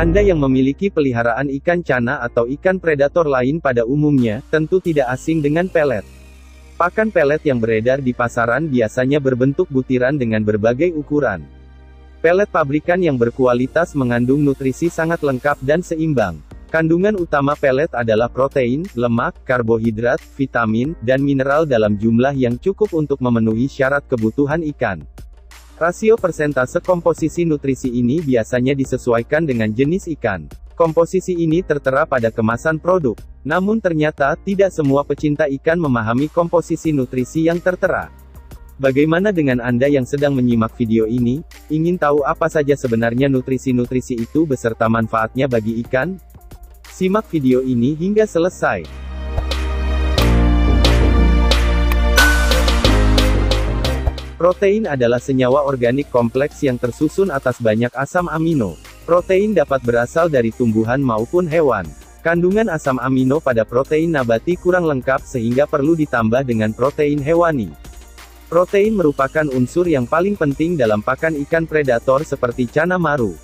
Anda yang memiliki peliharaan ikan cana atau ikan predator lain pada umumnya, tentu tidak asing dengan pelet. Pakan pelet yang beredar di pasaran biasanya berbentuk butiran dengan berbagai ukuran. Pelet pabrikan yang berkualitas mengandung nutrisi sangat lengkap dan seimbang. Kandungan utama pelet adalah protein, lemak, karbohidrat, vitamin, dan mineral dalam jumlah yang cukup untuk memenuhi syarat kebutuhan ikan. Rasio persentase komposisi nutrisi ini biasanya disesuaikan dengan jenis ikan. Komposisi ini tertera pada kemasan produk. Namun ternyata, tidak semua pecinta ikan memahami komposisi nutrisi yang tertera. Bagaimana dengan Anda yang sedang menyimak video ini? Ingin tahu apa saja sebenarnya nutrisi-nutrisi itu beserta manfaatnya bagi ikan? Simak video ini hingga selesai. Protein adalah senyawa organik kompleks yang tersusun atas banyak asam amino. Protein dapat berasal dari tumbuhan maupun hewan. Kandungan asam amino pada protein nabati kurang lengkap sehingga perlu ditambah dengan protein hewani. Protein merupakan unsur yang paling penting dalam pakan ikan predator seperti cana maru.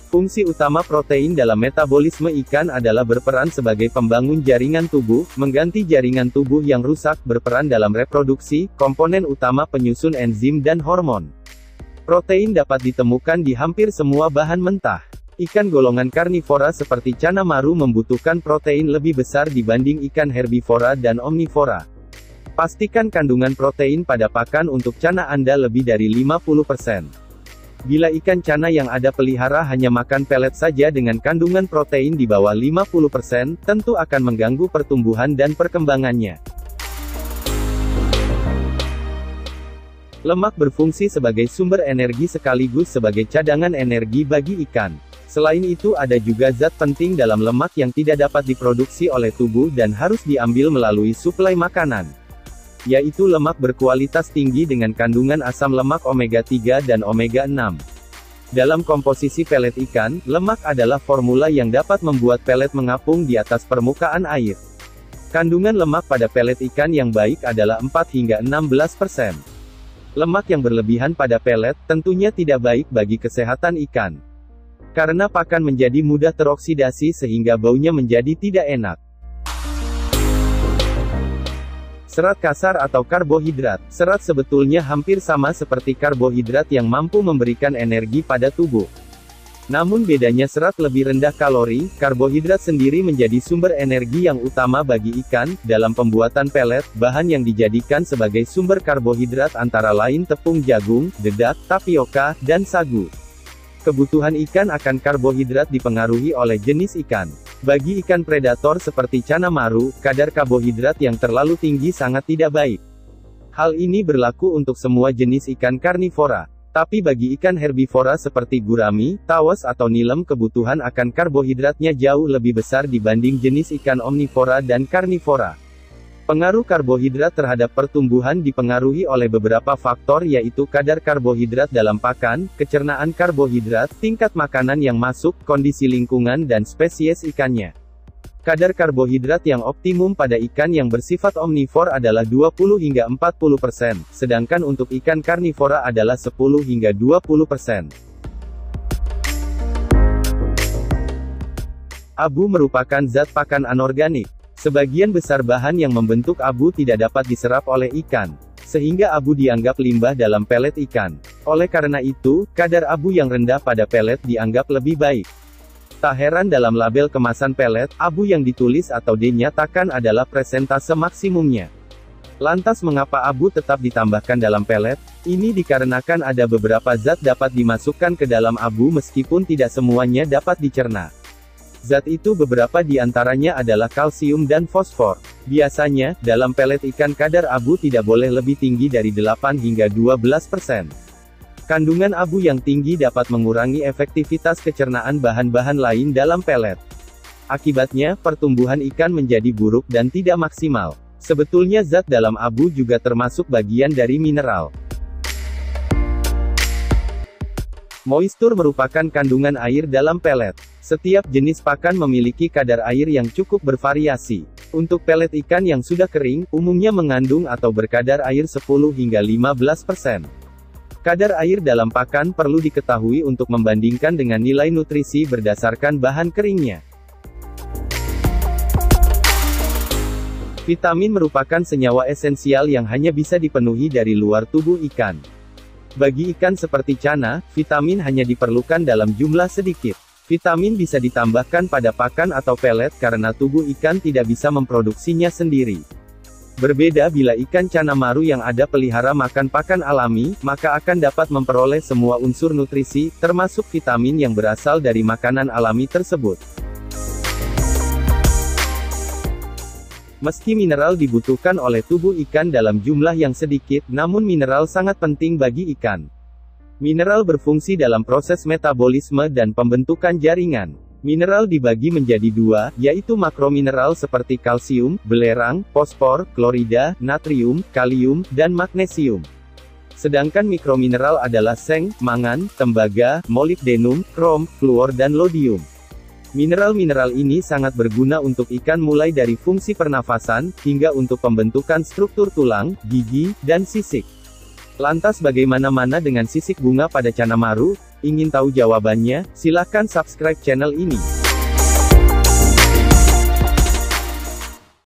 Fungsi utama protein dalam metabolisme ikan adalah berperan sebagai pembangun jaringan tubuh, mengganti jaringan tubuh yang rusak, berperan dalam reproduksi, komponen utama penyusun enzim dan hormon. Protein dapat ditemukan di hampir semua bahan mentah. Ikan golongan karnivora seperti cana maru membutuhkan protein lebih besar dibanding ikan herbivora dan omnivora. Pastikan kandungan protein pada pakan untuk cana Anda lebih dari 50%. Bila ikan cana yang Anda pelihara hanya makan pelet saja dengan kandungan protein di bawah 50%, tentu akan mengganggu pertumbuhan dan perkembangannya. Lemak berfungsi sebagai sumber energi sekaligus sebagai cadangan energi bagi ikan. Selain itu ada juga zat penting dalam lemak yang tidak dapat diproduksi oleh tubuh dan harus diambil melalui suplai makanan, yaitu lemak berkualitas tinggi dengan kandungan asam lemak omega 3 dan omega 6. Dalam komposisi pelet ikan, lemak adalah formula yang dapat membuat pelet mengapung di atas permukaan air. Kandungan lemak pada pelet ikan yang baik adalah 4 hingga 16%. Lemak yang berlebihan pada pelet, tentunya tidak baik bagi kesehatan ikan. Karena pakan menjadi mudah teroksidasi sehingga baunya menjadi tidak enak. Serat kasar atau karbohidrat. Serat sebetulnya hampir sama seperti karbohidrat yang mampu memberikan energi pada tubuh. Namun bedanya serat lebih rendah kalori, karbohidrat sendiri menjadi sumber energi yang utama bagi ikan. Dalam pembuatan pelet, bahan yang dijadikan sebagai sumber karbohidrat antara lain tepung jagung, dedak, tapioka, dan sagu. Kebutuhan ikan akan karbohidrat dipengaruhi oleh jenis ikan. Bagi ikan predator seperti cana maru, kadar karbohidrat yang terlalu tinggi sangat tidak baik. Hal ini berlaku untuk semua jenis ikan karnivora. Tapi bagi ikan herbivora seperti gurami, tawes atau nilem kebutuhan akan karbohidratnya jauh lebih besar dibanding jenis ikan omnivora dan karnivora. Pengaruh karbohidrat terhadap pertumbuhan dipengaruhi oleh beberapa faktor yaitu kadar karbohidrat dalam pakan, kecernaan karbohidrat, tingkat makanan yang masuk, kondisi lingkungan dan spesies ikannya. Kadar karbohidrat yang optimum pada ikan yang bersifat omnivor adalah 20 hingga 40%, sedangkan untuk ikan karnivora adalah 10 hingga 20%. Abu merupakan zat pakan anorganik. Sebagian besar bahan yang membentuk abu tidak dapat diserap oleh ikan, sehingga abu dianggap limbah dalam pelet ikan. Oleh karena itu, kadar abu yang rendah pada pelet dianggap lebih baik. Tak heran dalam label kemasan pelet, abu yang ditulis atau dinyatakan adalah presentase maksimumnya. Lantas mengapa abu tetap ditambahkan dalam pelet? Ini dikarenakan ada beberapa zat dapat dimasukkan ke dalam abu meskipun tidak semuanya dapat dicerna. Zat itu beberapa di antaranya adalah kalsium dan fosfor. Biasanya, dalam pelet ikan kadar abu tidak boleh lebih tinggi dari 8 hingga 12%. Kandungan abu yang tinggi dapat mengurangi efektivitas kecernaan bahan-bahan lain dalam pelet. Akibatnya, pertumbuhan ikan menjadi buruk dan tidak maksimal. Sebetulnya zat dalam abu juga termasuk bagian dari mineral. Moistur merupakan kandungan air dalam pelet. Setiap jenis pakan memiliki kadar air yang cukup bervariasi. Untuk pelet ikan yang sudah kering, umumnya mengandung atau berkadar air 10 hingga 15%. Kadar air dalam pakan perlu diketahui untuk membandingkan dengan nilai nutrisi berdasarkan bahan keringnya. Vitamin merupakan senyawa esensial yang hanya bisa dipenuhi dari luar tubuh ikan. Bagi ikan seperti cana, vitamin hanya diperlukan dalam jumlah sedikit. Vitamin bisa ditambahkan pada pakan atau pelet karena tubuh ikan tidak bisa memproduksinya sendiri. Berbeda bila ikan cana maru yang ada pelihara makan pakan alami, maka akan dapat memperoleh semua unsur nutrisi, termasuk vitamin yang berasal dari makanan alami tersebut. Meski mineral dibutuhkan oleh tubuh ikan dalam jumlah yang sedikit, namun mineral sangat penting bagi ikan. Mineral berfungsi dalam proses metabolisme dan pembentukan jaringan. Mineral dibagi menjadi dua, yaitu makromineral seperti kalsium, belerang, fosfor, klorida, natrium, kalium, dan magnesium. Sedangkan mikromineral adalah seng, mangan, tembaga, molibdenum, krom, fluor dan lodium. Mineral-mineral ini sangat berguna untuk ikan mulai dari fungsi pernafasan, hingga untuk pembentukan struktur tulang, gigi, dan sisik. Lantas bagaimana dengan sisik bunga pada cana maru? Ingin tahu jawabannya? Silahkan subscribe channel ini.